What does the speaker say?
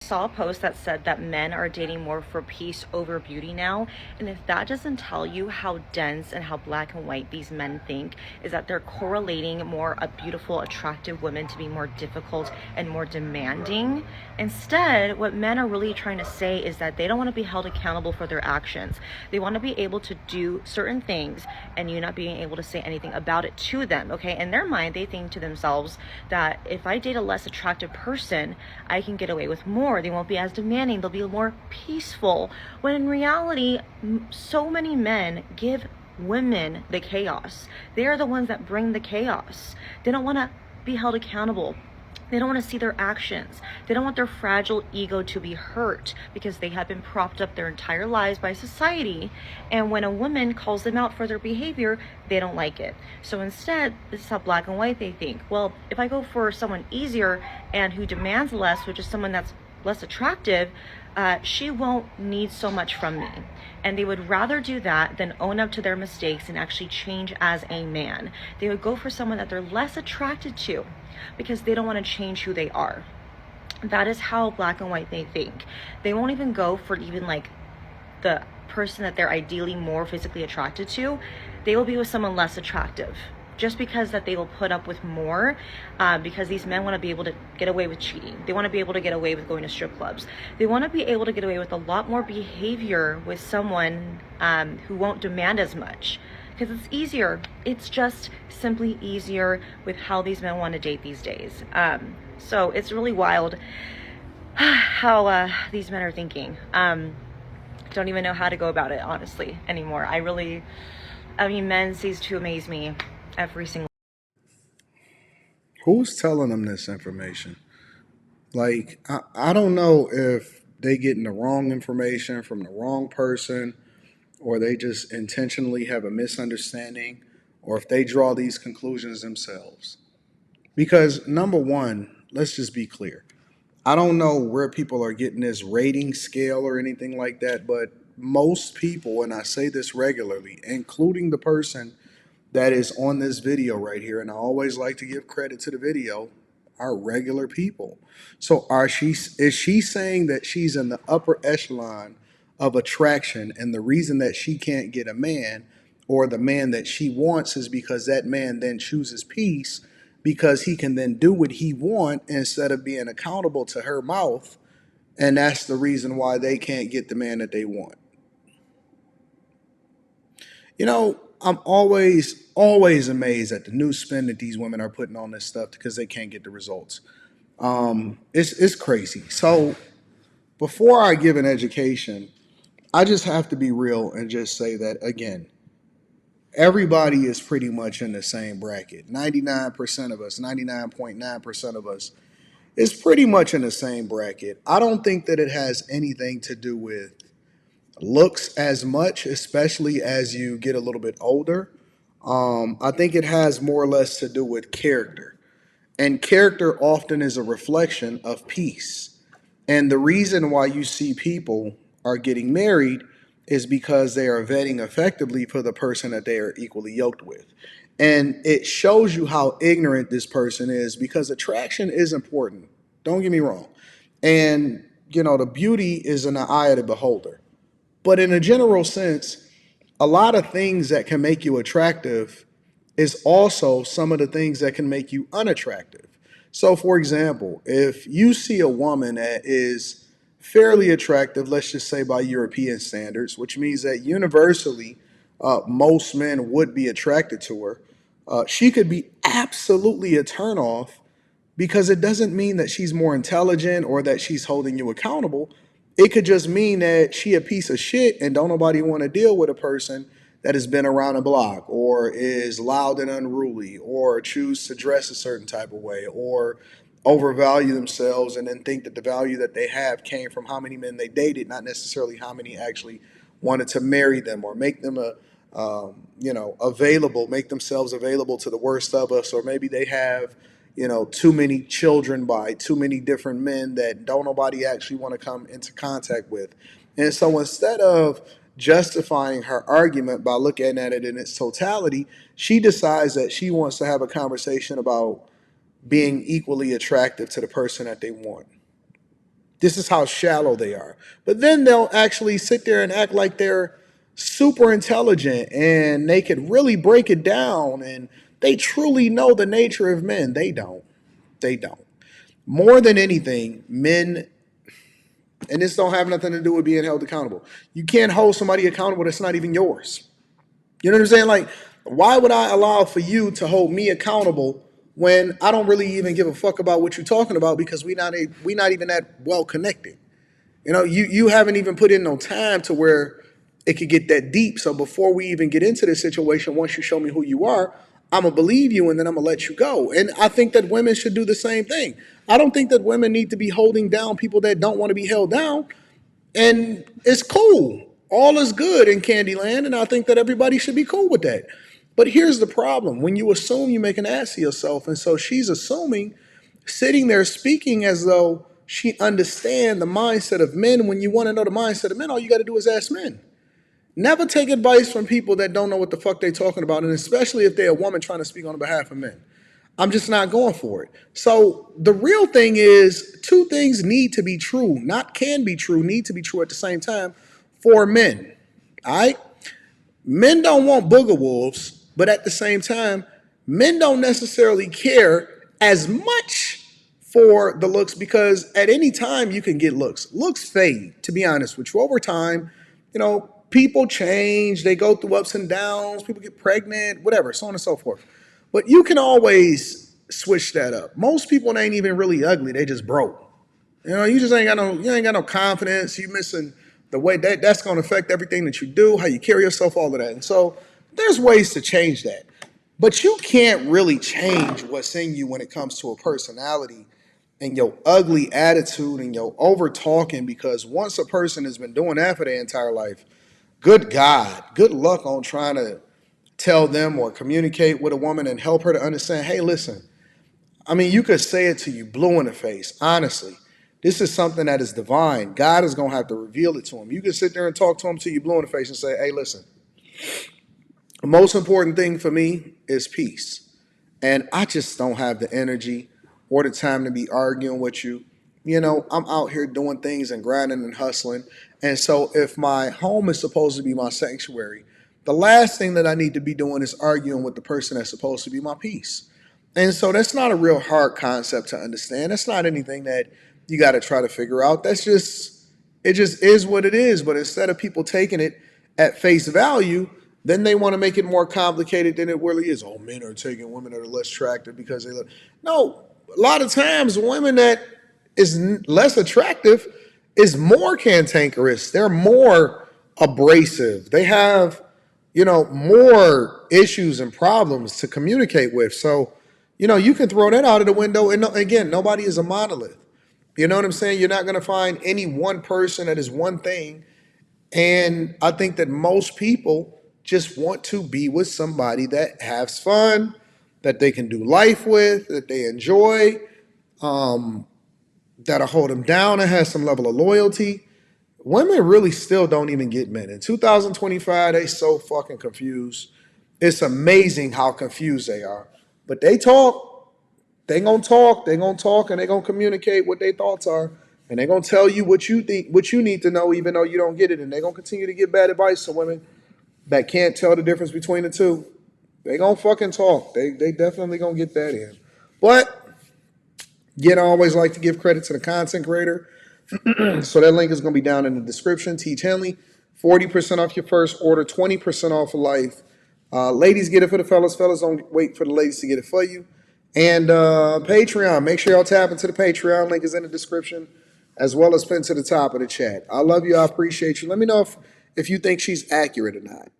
saw a post that said that men are dating more for peace over beauty now. And if that doesn't tell you how dense and how black and white these men think, is that they're correlating more a beautiful, attractive women to be more difficult and more demanding. Instead, what men are really trying to say is that they don't want to be held accountable for their actions. They want to be able to do certain things and you not being able to say anything about it to them, okay? In their mind, they think to themselves that if I date a less attractive person, I can get away with more. They won't be as demanding. They'll be more peaceful. When in reality, so many men give women the chaos. They are the ones that bring the chaos. They don't want to be held accountable. They don't want to see their actions. They don't want their fragile ego to be hurt because they have been propped up their entire lives by society. And when a woman calls them out for their behavior, they don't like it. So instead, this is how black and white they think. Well, if I go for someone easier and who demands less, which is someone that's less attractive, she won't need so much from me. And they would rather do that than own up to their mistakes and actually change as a man. They would go for someone that they're less attracted to because they don't want to change who they are. That is how black and white they think. They won't even go for even like the person that they're ideally more physically attracted to. They will be with someone less attractive just because that they will put up with more, because these men want to be able to get away with cheating. They want to be able to get away with going to strip clubs. They want to be able to get away with a lot more behavior with someone who won't demand as much, because it's easier. It's just simply easier with how these men want to date these days. So it's really wild how these men are thinking. Don't even know how to go about it, honestly, anymore. I mean, men cease to amaze me every single. Who's telling them this information? Like, I don't know if they getting the wrong information from the wrong person, or they just intentionally have a misunderstanding, or if they draw these conclusions themselves. Because number one, let's just be clear. I don't know where people are getting this rating scale or anything like that, but most people, and I say this regularly, including the person that is on this video right here, and I always like to give credit to the video, are regular people. So is she saying that she's in the upper echelon of attraction, and the reason that she can't get a man or the man that she wants is because that man then chooses peace because he can then do what he want instead of being accountable to her mouth, and that's the reason why they can't get the man that they want. I'm always amazed at the new spin that these women are putting on this stuff because they can't get the results. It's crazy. So before I give an education, I just have to be real and just say that again, everybody is pretty much in the same bracket. 99% of us, 99.9% of us is pretty much in the same bracket. I don't think that it has anything to do with looks as much, especially as you get a little bit older. I think it has more or less to do with character. And character often is a reflection of peace. And the reason why you see people are getting married is because they are vetting effectively for the person that they are equally yoked with. And it shows you how ignorant this person is because attraction is important. Don't get me wrong. And, the beauty is in the eye of the beholder. But in a general sense, a lot of things that can make you attractive is also some of the things that can make you unattractive. So, for example, if you see a woman that is fairly attractive, let's just say by European standards, which means that universally most men would be attracted to her, she could be absolutely a turnoff because it doesn't mean that she's more intelligent or that she's holding you accountable. It could just mean that she a piece of shit and don't nobody want to deal with a person that has been around the block or is loud and unruly or choose to dress a certain type of way or overvalue themselves and then think that the value that they have came from how many men they dated, not necessarily how many actually wanted to marry them or make them available, make themselves available to the worst of us, or maybe they have too many children by too many different men that don't nobody actually want to come into contact with. And so instead of justifying her argument by looking at it in its totality, she decides that she wants to have a conversation about being equally attractive to the person that they want. This is how shallow they are. But then they'll actually sit there and act like they're super intelligent and they could really break it down and they truly know the nature of men. They don't. They don't. More than anything, men, and this don't have nothing to do with being held accountable. You can't hold somebody accountable that's not even yours. You know what I'm saying? Like, why would I allow for you to hold me accountable when I don't really even give a fuck about what you're talking about because we not even that well connected? You know, you haven't even put in no time to where it could get that deep. So before we even get into this situation, once you show me who you are, I'm gonna believe you and then I'm gonna let you go. And I think that women should do the same thing. I don't think that women need to be holding down people that don't want to be held down. And it's cool. All is good in Candyland, and I think that everybody should be cool with that. But here's the problem. When you assume, you make an ass of yourself. And so she's assuming, sitting there speaking as though she understands the mindset of men. When you want to know the mindset of men, all you got to do is ask men. Never take advice from people that don't know what the fuck they're talking about, and especially if they're a woman trying to speak on behalf of men. I'm just not going for it. So the real thing is two things need to be true, not can be true, need to be true at the same time for men. All right? Men don't want booger wolves, but at the same time, men don't necessarily care as much for the looks because at any time you can get looks. Looks fade, to be honest with you. Over time, you know, people change, they go through ups and downs, people get pregnant, whatever, so on and so forth. But you can always switch that up. Most people ain't even really ugly, they just broke. You know, you ain't got no confidence. You missing the way that's going to affect everything that you do, how you carry yourself, all of that. And so there's ways to change that. But you can't really change what's in you when it comes to a personality and your ugly attitude and your over talking because once a person has been doing that for their entire life, good God, good luck on trying to tell them or communicate with a woman and help her to understand, hey, listen, I mean, you could say it to you blue in the face, honestly. This is something that is divine. God is going to have to reveal it to him. You can sit there and talk to him till you blue in the face and say, hey, listen, the most important thing for me is peace. And I just don't have the energy or the time to be arguing with you. You know, I'm out here doing things and grinding and hustling. And so if my home is supposed to be my sanctuary, the last thing that I need to be doing is arguing with the person that's supposed to be my peace. And so that's not a real hard concept to understand. That's not anything that you got to try to figure out. It just is what it is. But instead of people taking it at face value, then they want to make it more complicated than it really is. Oh, men are taking women that are less attractive because they look. No, a lot of times women that is less attractive is more cantankerous. They're more abrasive. They have, you know, more issues and problems to communicate with. So, you know, you can throw that out of the window. And again, nobody is a monolith. You know what I'm saying? You're not going to find any one person that is one thing. And I think that most people just want to be with somebody that has fun, that they can do life with, that they enjoy, that'll hold them down and has some level of loyalty. Women really still don't even get men. In 2025, they so fucking confused. It's amazing how confused they are. But they talk, they gonna talk, and they gonna communicate what their thoughts are. And they gonna tell you what you think, what you need to know, even though you don't get it. And they gonna continue to give bad advice to women that can't tell the difference between the two. They gonna fucking talk. They definitely gonna get that in. But again, I always like to give credit to the content creator. So that link is going to be down in the description. Teach Henley, 40% off your first order, 20% off for life. Ladies get it for the fellas. Fellas don't wait for the ladies to get it for you. And Patreon, make sure y'all tap into the Patreon. Link is in the description, as well as pinned to the top of the chat. I love you. I appreciate you. Let me know if you think she's accurate or not.